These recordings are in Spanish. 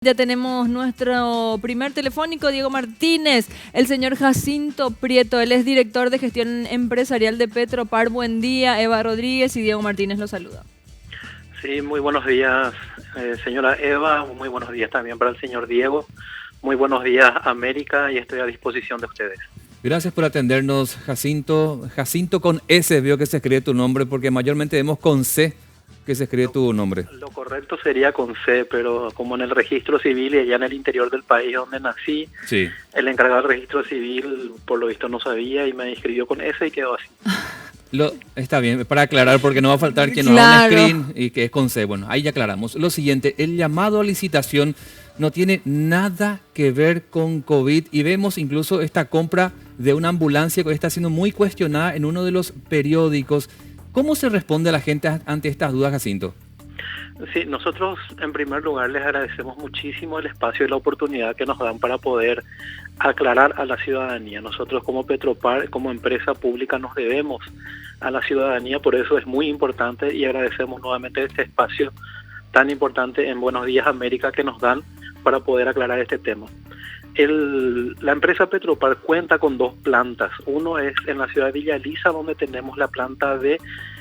Ya tenemos nuestro primer telefónico, Diego Martínez, el señor Jacinto Prieto, él es director de gestión empresarial de Petropar. Buen día, Eva Rodríguez y Diego Martínez lo saluda. Sí, muy buenos días, señora Eva, muy buenos días también para el señor Diego, muy buenos días, América, y estoy a disposición de ustedes. Gracias por atendernos, Jacinto. Jacinto con S, veo que se escribe tu nombre, porque mayormente vemos con C que se escribe tu nombre. Lo correcto sería con C, pero como en el registro civil y allá en el interior del país donde nací, Sí. el encargado del registro civil por lo visto no sabía y me inscribió con S y quedó así. Está bien, para aclarar, porque no va a faltar quien no haga un screen y que es con C. Bueno, ahí ya aclaramos. Lo siguiente, el llamado a licitación no tiene nada que ver con COVID y vemos incluso esta compra de una ambulancia que está siendo muy cuestionada en uno de los periódicos. ¿Cómo se responde a la gente ante estas dudas, Jacinto? Sí, nosotros en primer lugar les agradecemos muchísimo el espacio y la oportunidad que nos dan para poder aclarar a la ciudadanía. Nosotros como Petropar, como empresa pública, nos debemos a la ciudadanía, por eso es muy importante y agradecemos nuevamente este espacio tan importante en Buenos Días América que nos dan para poder aclarar este tema. La empresa Petropar cuenta con dos plantas. Uno es en la ciudad de Villa Elisa, donde tenemos la planta de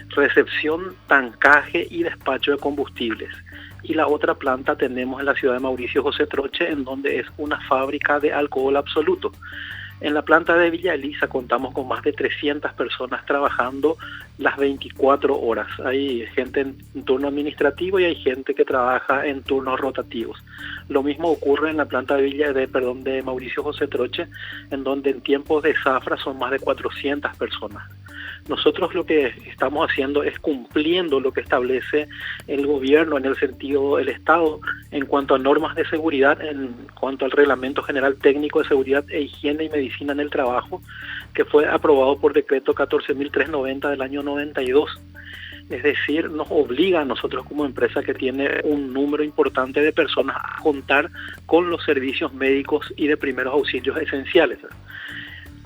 recepción, tancaje y despacho de combustibles. Y la otra planta tenemos en la ciudad de Mauricio José Troche, en donde es una fábrica de alcohol absoluto. En la planta de Villa Elisa contamos con más de 300 personas trabajando las 24 horas. Hay gente en turno administrativo y hay gente que trabaja en turnos rotativos. Lo mismo ocurre en la planta de Mauricio José Troche, en donde en tiempos de zafra son más de 400 personas. Nosotros lo que estamos haciendo es cumpliendo lo que establece el gobierno en el sentido, el Estado, en cuanto a normas de seguridad, en cuanto al Reglamento General Técnico de Seguridad e Higiene y Medicina en el Trabajo, que fue aprobado por decreto 14.390 del año 92. Es decir, nos obliga a nosotros como empresa que tiene un número importante de personas a contar con los servicios médicos y de primeros auxilios esenciales.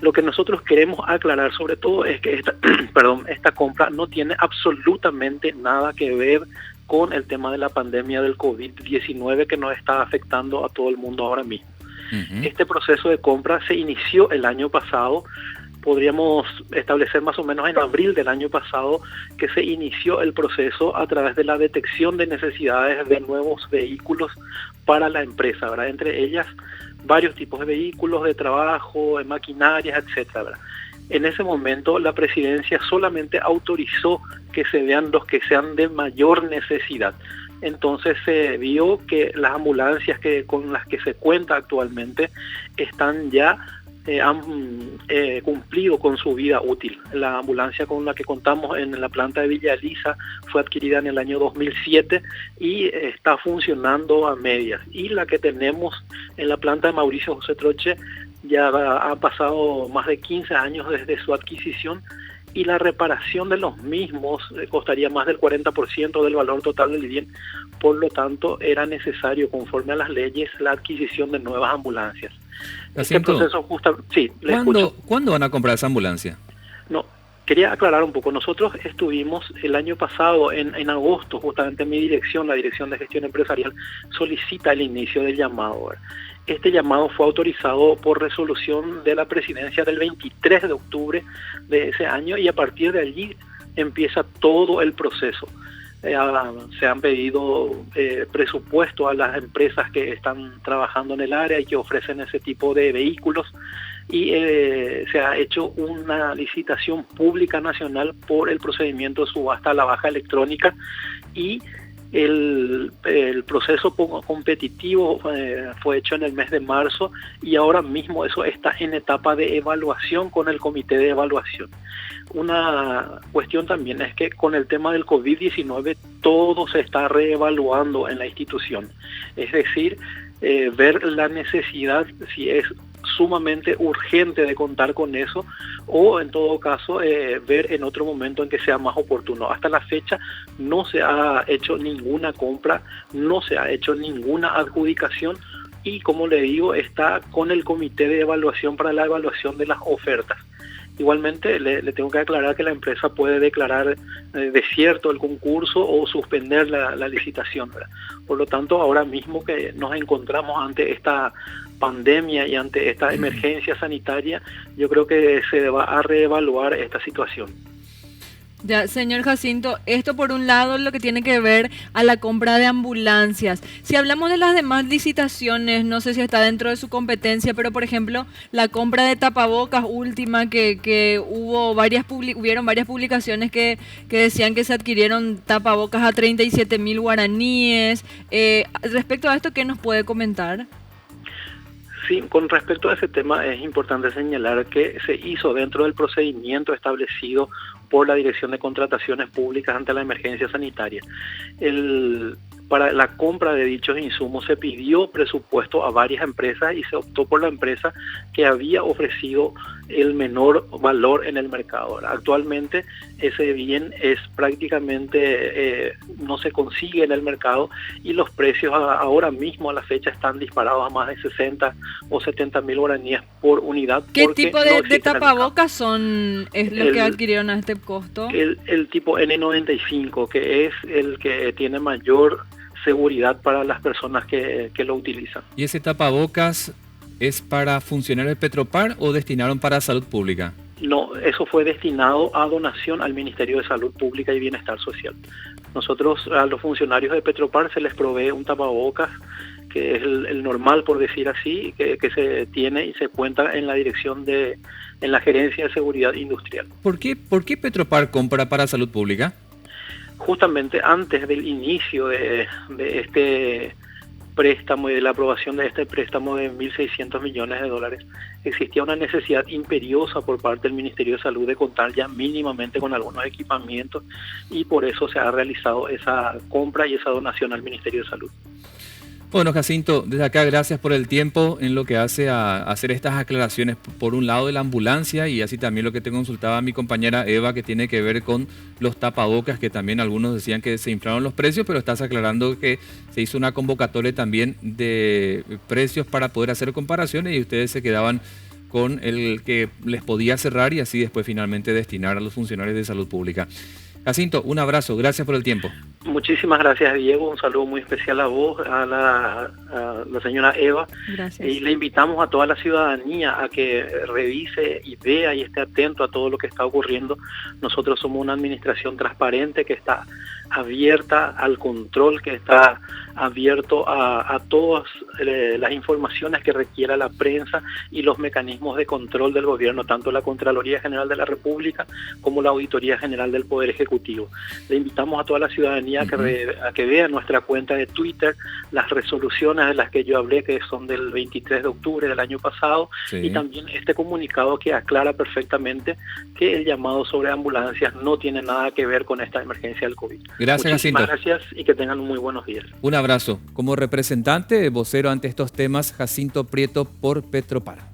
Lo que nosotros queremos aclarar sobre todo es que esta compra no tiene absolutamente nada que ver con el tema de la pandemia del COVID-19 que nos está afectando a todo el mundo ahora mismo. Este proceso de compra se inició el año pasado. Podríamos establecer más o menos en abril del año pasado que se inició el proceso a través de la detección de necesidades de nuevos vehículos para la empresa, ¿verdad? Entre ellas varios tipos de vehículos de trabajo, de maquinarias, etcétera, ¿verdad? En ese momento la presidencia solamente autorizó que se vean los que sean de mayor necesidad. Entonces se vio que las ambulancias con las que se cuenta actualmente están ya han cumplido con su vida útil. La ambulancia con la que contamos en la planta de Villa Elisa fue adquirida en el año 2007 y está funcionando a medias. Y la que tenemos en la planta de Mauricio José Troche ya ha pasado más de 15 años desde su adquisición y la reparación de los mismos costaría más del 40% del valor total del bien. Por lo tanto, era necesario, conforme a las leyes, la adquisición de nuevas ambulancias. Este proceso sí, ¿Cuándo van a comprar esa ambulancia? No, quería aclarar un poco. Nosotros estuvimos el año pasado, en agosto, justamente mi dirección, la Dirección de Gestión Empresarial, solicita el inicio del llamado. Este llamado fue autorizado por resolución de la presidencia del 23 de octubre de ese año y a partir de allí empieza todo el proceso. Se han pedido presupuesto a las empresas que están trabajando en el área y que ofrecen ese tipo de vehículos y se ha hecho una licitación pública nacional por el procedimiento de subasta a la baja electrónica y el proceso competitivo fue hecho en el mes de marzo y ahora mismo eso está en etapa de evaluación con el comité de evaluación. Una cuestión también es que con el tema del COVID-19 todo se está reevaluando en la institución. Es decir, ver la necesidad, si es sumamente urgente de contar con eso o en todo caso ver en otro momento en que sea más oportuno. Hasta la fecha no se ha hecho ninguna compra, no se ha hecho ninguna adjudicación y como le digo está con el comité de evaluación para la evaluación de las ofertas. Igualmente, le tengo que aclarar que la empresa puede declarar desierto el concurso o suspender la licitación, ¿verdad? Por lo tanto, ahora mismo que nos encontramos ante esta pandemia y ante esta emergencia sanitaria, yo creo que se va a reevaluar esta situación. Ya, señor Jacinto, esto por un lado lo que tiene que ver a la compra de ambulancias. Si hablamos de las demás licitaciones, no sé si está dentro de su competencia, pero por ejemplo, la compra de tapabocas última que hubieron varias publicaciones que decían que se adquirieron tapabocas a 37.000 guaraníes. Respecto a esto, ¿qué nos puede comentar? Sí, con respecto a ese tema es importante señalar que se hizo dentro del procedimiento establecido por la Dirección de Contrataciones Públicas ante la emergencia sanitaria. Para la compra de dichos insumos se pidió presupuesto a varias empresas y se optó por la empresa que había ofrecido el menor valor en el mercado. Actualmente ese bien es prácticamente no se consigue en el mercado y los precios ahora mismo a la fecha están disparados a más de 60 o 70.000 guaraníes por unidad. ¿Qué tipo de tapabocas es lo que adquirieron a este costo? El tipo N95, que es el que tiene mayor seguridad para las personas que lo utilizan. ¿Y ese tapabocas es para funcionarios de Petropar o destinaron para salud pública? No, eso fue destinado a donación al Ministerio de Salud Pública y Bienestar Social. Nosotros a los funcionarios de Petropar se les provee un tapabocas que es el normal, por decir así, que se tiene y se cuenta en la en la Gerencia de Seguridad Industrial. ¿Por qué Petropar compra para salud pública? Justamente antes del inicio de este préstamo y de la aprobación de este préstamo de 1.600 millones de dólares, existía una necesidad imperiosa por parte del Ministerio de Salud de contar ya mínimamente con algunos equipamientos y por eso se ha realizado esa compra y esa donación al Ministerio de Salud. Bueno, Jacinto, desde acá gracias por el tiempo en lo que hace a hacer estas aclaraciones, por un lado de la ambulancia y así también lo que te consultaba mi compañera Eva, que tiene que ver con los tapabocas, que también algunos decían que se inflaron los precios, pero estás aclarando que se hizo una convocatoria también de precios para poder hacer comparaciones y ustedes se quedaban con el que les podía cerrar y así después finalmente destinar a los funcionarios de salud pública. Jacinto, un abrazo, gracias por el tiempo. Muchísimas gracias, Diego, un saludo muy especial a vos, a la señora Eva. Gracias. Y le invitamos a toda la ciudadanía a que revise y vea y esté atento a todo lo que está ocurriendo. Nosotros somos una administración transparente que está abierta al control, que está abierto a todas las informaciones que requiera la prensa y los mecanismos de control del gobierno, tanto la Contraloría General de la República como la Auditoría General del Poder Ejecutivo. Le invitamos a toda la ciudadanía a que vea nuestra cuenta de Twitter, las resoluciones de las que yo hablé, que son del 23 de octubre del año pasado, sí. Y también este comunicado que aclara perfectamente que el llamado sobre ambulancias no tiene nada que ver con esta emergencia del COVID. Gracias, Jacinto. Gracias y que tengan muy buenos días. Un abrazo. Como representante, vocero ante estos temas, Jacinto Prieto por Petropar.